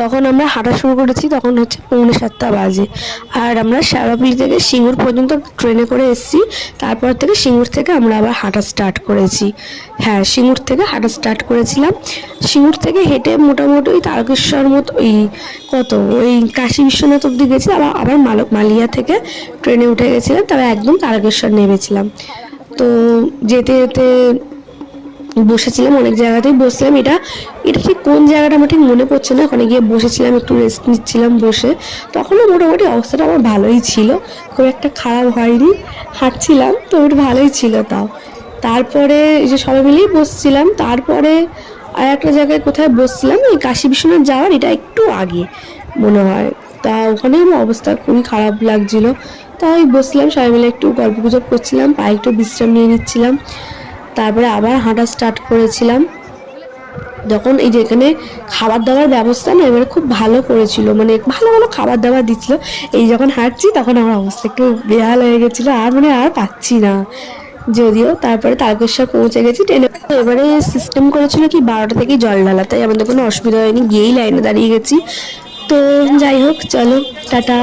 তখন আমরা হাঁটা শুরু করেছি, তখন হচ্ছে 6:45 বাজে। আর আমরা শ্যাওড়াফুলি থেকে সিঙ্গুর পর্যন্ত ট্রেনে করে এসেছি। তারপর থেকে সিঙ্গুর থেকে আমরা আবার হাঁটা স্টার্ট করেছি। হ্যাঁ, সিঙ্গুর থেকে হাঁটা স্টার্ট করেছিলাম। সিঙ্গুর থেকে হেঁটে মোটামুটি ওই তারকেশ্বর মতো ওই ওই কাশী বিশ্বনাথ অব্দি গেছি। আবার মালিয়া থেকে ট্রেনে উঠে গেছিলাম, তবে একদম তারকেশ্বর নেমেছিলাম। তো যেতে যেতে বসেছিলাম, অনেক জায়গাতেই বসলাম। এটা এটা ঠিক কোন জায়গাটা আমার ঠিক মনে পড়ছে না। ওখানে গিয়ে বসেছিলাম, একটু রেস্ট নিচ্ছিলাম বসে। তখনও মোটামুটি অবস্থাটা আমার ভালোই ছিল, খুব একটা খারাপ হয়নি। হাঁটছিলাম তো একটু ভালোই ছিল তাও। তারপরে এই যে সবাই মিলেই বসছিলাম। তারপরে আর একটা জায়গায় কোথায় বসছিলাম, এই কাশী বিশ্বনাথ যাওয়ার এটা একটু আগে মনে হয়। তা ওখানে আমার অবস্থা খুবই খারাপ লাগছিল। তাই বসলাম, সবাই মিলে একটু গল্প গুজব করছিলাম, পায়ে একটু বিশ্রাম নিয়ে নিচ্ছিলাম। তারপরে আবার হাঁটা স্টার্ট করেছিলাম। যখন এই যে এখানে খাবার দাবার ব্যবস্থা না এবারে খুব ভালো করেছিল, মানে ভালো ভালো খাবার দাবার দিচ্ছিল। এই যখন হাঁটছি তখন আমার অবস্থা একটু বেহাল হয়ে গেছিলো, আর পাচ্ছি না। যদিও তারপরে তারকেশ্বর পৌঁছে গেছি ট্রেনে। এবারে সিস্টেম করেছিল কি 12টা থেকেই জল ঢালা, তাই আমাদের কোনো অসুবিধা হয়নি, গিয়েই লাইনে দাঁড়িয়ে গেছি। তো যাই হোক, চলো টাটা।